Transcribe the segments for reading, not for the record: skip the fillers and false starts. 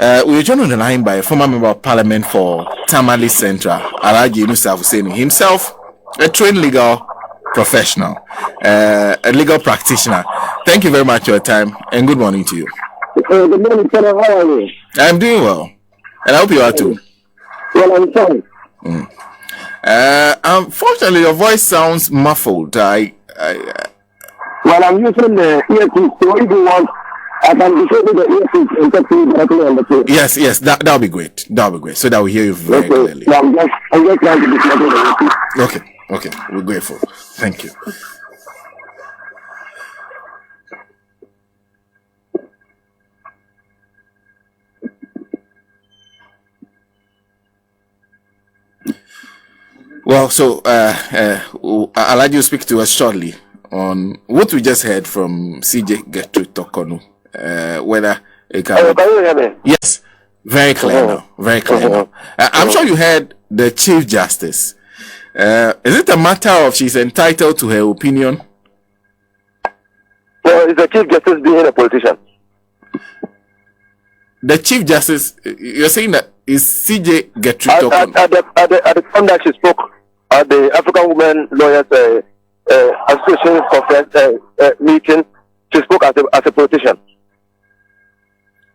We were joined on the line by a former member of parliament for Tamale Central, Inusah Fuseini, himself a trained legal professional, a legal practitioner. Thank you very much for your time and good morning to you. Good morning, sir. How are you? I'm doing well, and I hope you are too. Well, I'm fine. Unfortunately, your voice sounds muffled. Well, I'm using the earpiece, so if you want, I can disable the earpiece and talk to you directly on the phone. Yes, that'll be great. That'll be great. So that we hear you very clearly. Yeah, I'm just trying to disable the earpiece. Okay, we're grateful. Thank you. Well, so I'll let you speak to us shortly on what we just heard from CJ Gertrude Tokonu. Whether it can. Can you hear me? Yes, very clear now. Very clear now. I'm sure you heard the Chief Justice. Is it a matter of she's entitled to her opinion? Well, is the Chief Justice being a politician? The Chief Justice, you're saying that is CJ Gertrude Tokonu? At the time that she spoke at the African Women Lawyers Association conference meeting, she spoke as a politician.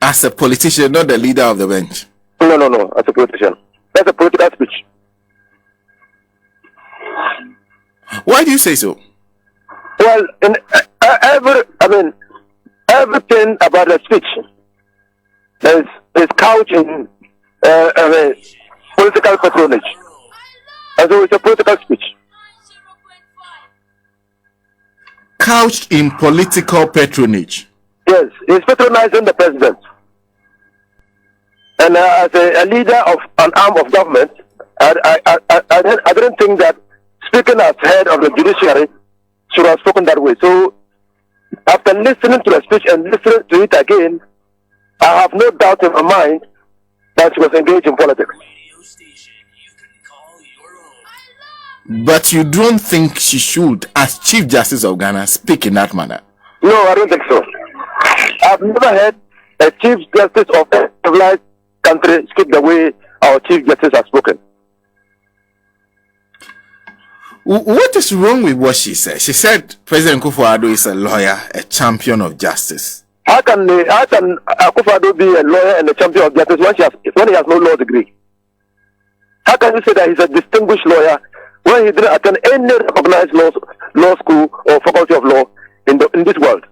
As a politician, not the leader of the bench? No, as a politician. That's a political speech. Why do you say so? Well, in everything about the speech is couched in political patronage. And so it's a political speech. Couched in political patronage? Yes, he's patronizing the president. And as a leader of an arm of government, I didn't think that speaking as head of the judiciary should have spoken that way. So, after listening to the speech and listening to it again, I have no doubt in my mind that she was engaged in politics. But you don't think she should, as Chief Justice of Ghana, speak in that manner? No, I don't think so. I've never heard a Chief Justice of a civilized country speak the way our Chief Justice has spoken. What is wrong with what she said? She said President Akufo-Addo is a lawyer, a champion of justice. How can Akufo-Addo be a lawyer and a champion of justice when he has no law degree? How can you say that he's a distinguished lawyer when he didn't attend any recognized law school or faculty of law in this world?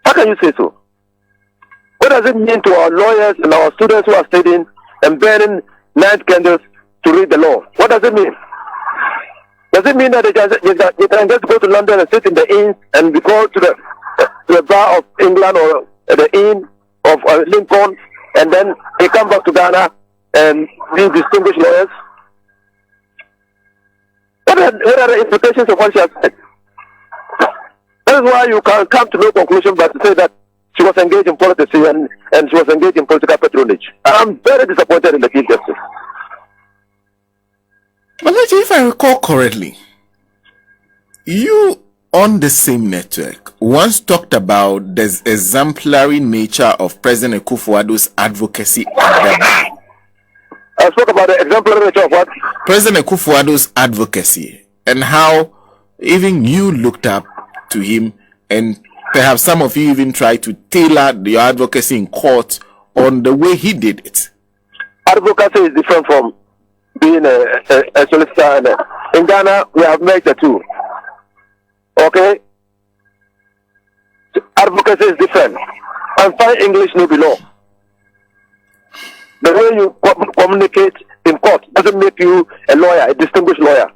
How can you say so? What does it mean to our lawyers and our students who are studying and burning night candles to read the law? What does it mean? Does it mean that they can just go to London and sit in the inn and go to the bar of England or the inn of Lincoln and then they come back to Ghana and be distinguished lawyers? What are the implications of what she has said? That is why you can come to no conclusion but to say that she was engaged in politics and she was engaged in political patronage. I'm very disappointed in the Chief Justice. But if I recall correctly, you on the same network once talked about the exemplary nature of President Akufo-Addo's advocacy at the bar. I spoke about the exemplary nature of what? President Akufo-Addo's advocacy and how even you looked up to him and perhaps some of you even tried to tailor your advocacy in court on the way he did it. Advocacy is different from being a solicitor. In Ghana, we have merged the two. Okay? Advocacy is different. And fine English no be law. The way you communicate in court doesn't make you a lawyer, a distinguished lawyer.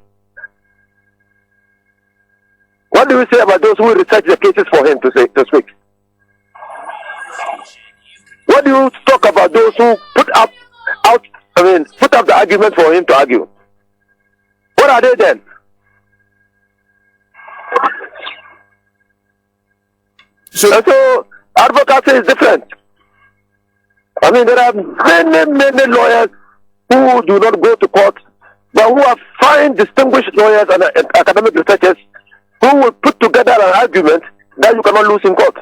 What do you say about those who research the cases for him to speak? What do you talk about those who put up the argument for him to argue? What are they then? So advocacy is different. I mean, there are many lawyers who do not go to court, but who are fine, distinguished lawyers and academic researchers who will put together an argument that you cannot lose in court.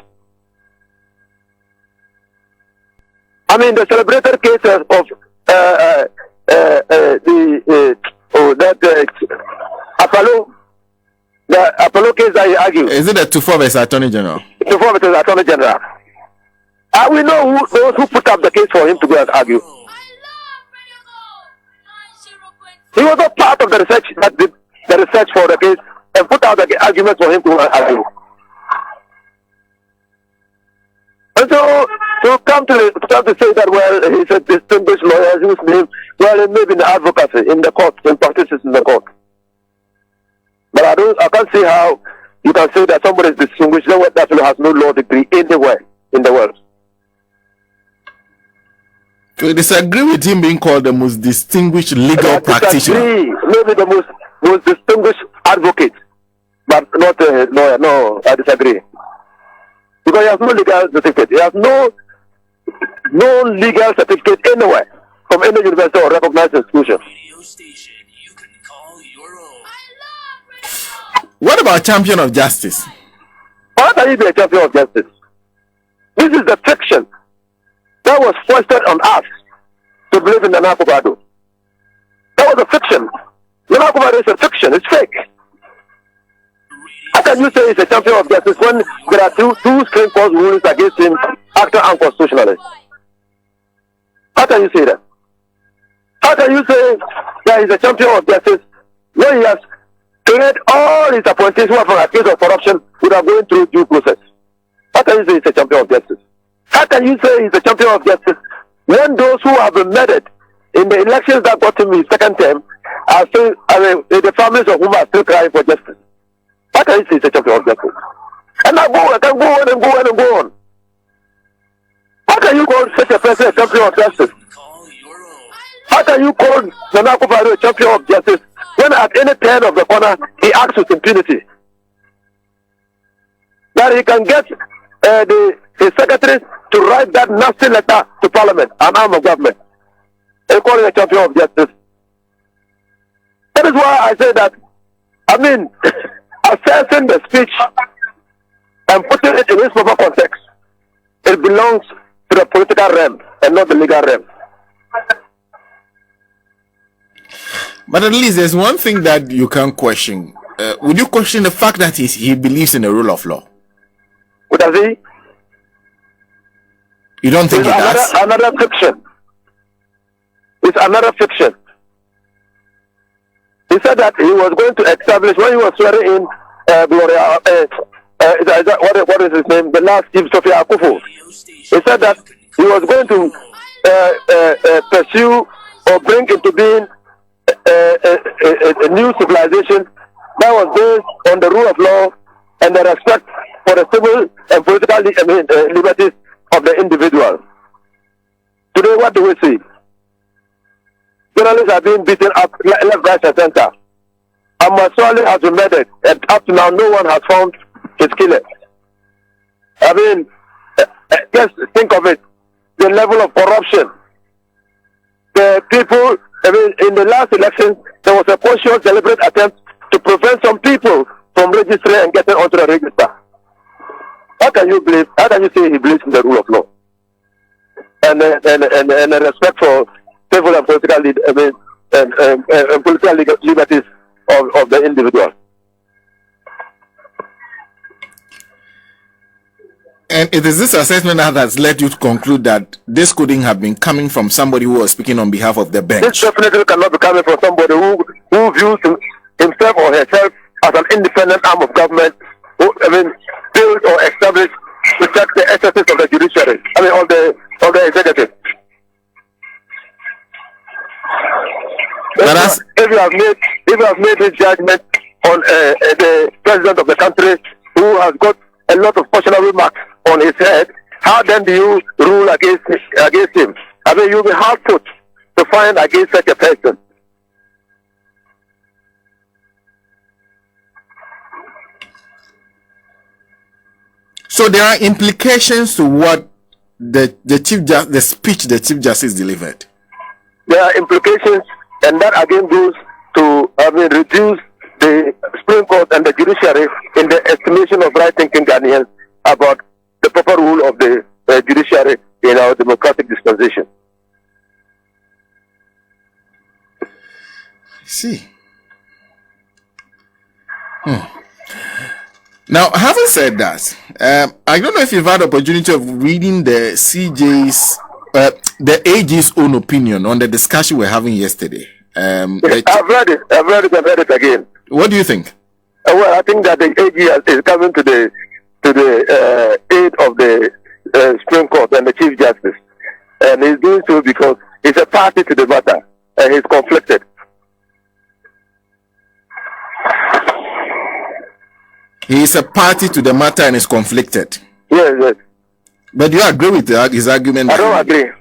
I mean, the celebrated cases of the Apollo case that he argued. Is it the Tufo versus Attorney General? Tufo versus Attorney General. And we know those who put up the case for him to go and argue. He was not part of the research that did the research for the case and put out the arguments for him to go and argue. And so to come to say that, well, he's a distinguished lawyer whose name, well, he may be in the advocacy in the court, in practices in the court. But I can't see how you can say that somebody is distinguished that has no law degree anywhere in the world. So you disagree with him being called the most distinguished legal practitioner? Maybe the most distinguished advocate, but not a lawyer. No, I disagree. Because he has no legal certificate. He has no legal certificate anywhere from any university or recognized institution. What about champion of justice? How can you be a champion of justice? This is the fiction that was foisted on us to believe in Nana Addo. That was a fiction. Nana Addo is a fiction. It's fake. How can you say he's a champion of justice when there are two Supreme Court rulings against him acting unconstitutionally? How can you say that? How can you say that he's a champion of justice when he has cleared all his appointees who are from a case of corruption without going through due process? How can you say he's a champion of justice? How can you say he's a champion of justice when those who have been murdered in the elections that got him his second term are still, the families of whom are still crying for justice? How can you say he's a champion of justice? And I can go on and go on and go on. How can you call such a person a champion of justice? How can you call Nana Addo a champion of justice when at any turn of the corner he acts with impunity? That he can get his secretary to write that nasty letter to Parliament, an arm of government, and call him a champion of justice. That is why I say that, I mean, assessing the speech and putting it in its proper context, it belongs to the political realm and not the legal realm. But at least there's one thing that you can question. Would you question the fact that he believes in the rule of law? What does he? You don't think it's he does? Another fiction. It's another fiction. He said that he was going to establish, when he was swearing in Gloria, what is his name? The last Chief Sophia Akufo. He said that he was going to pursue or bring into being a new civilization that was based on the rule of law and the respect for the civil and political liberties of the individual. Today, what do we see? Journalists are being beaten up left, right, and center. And Maswali has been murdered, and up to now, no one has found his killer. I mean, just think of it, the level of corruption. The people, I mean, in the last election, there was a conscious, deliberate attempt to prevent some people from registering and getting onto the register. How can you say he believes in the rule of law and a respect for civil and political liberties of the individual? And it is this assessment that has led you to conclude that this couldn't have been coming from somebody who was speaking on behalf of the bench? This definitely cannot be coming from somebody who views himself or herself as an independent arm of government, who, built or established to check the excesses of the judiciary, of the executive. If you have made this judgment on the president of the country who has got a lot of questionable remarks on his head, how then do you rule against him? You'll be hard put to find against such a person. So there are implications to what the speech the Chief Justice delivered. There are implications, and that again goes to reduce the Supreme Court and the judiciary in the estimation of right-thinking Ghanaians about the proper rule of the judiciary in our democratic dispensation. See. Now, having said that, I don't know if you've had the opportunity of reading the CJ's, the AG's own opinion on the discussion we're having yesterday. I've read it. I've read it again. What do you think? Well, I think that the AG is coming to the aid of the Supreme Court and the Chief Justice, and he's doing so because he's a party to the matter and he's conflicted. He is a party to the matter and is conflicted. Yes, yes. But do you agree with his argument? I don't agree.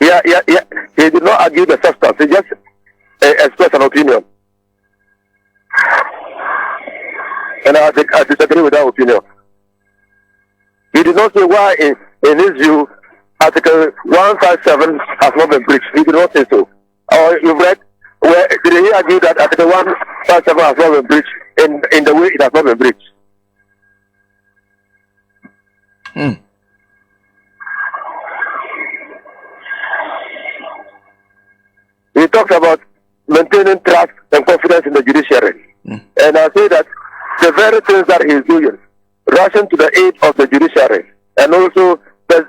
Yeah. He did not argue the substance. He just expressed an opinion. And I disagree with that opinion. He did not say why, in his view, Article 157 has not been breached. He did not say so. Or you read, where did he argue that Article 157 has not been breached in the way it has not been breached? He talks about maintaining trust and confidence in the judiciary. And I say that the very things that he is doing, rushing to the aid of the judiciary, and also the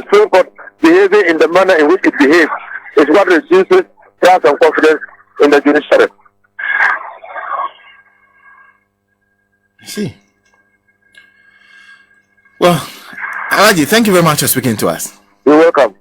Supreme Court behaving in the manner in which it behaves, is what reduces trust and confidence in the judiciary. I see. Well, Alaji, thank you very much for speaking to us. You're welcome.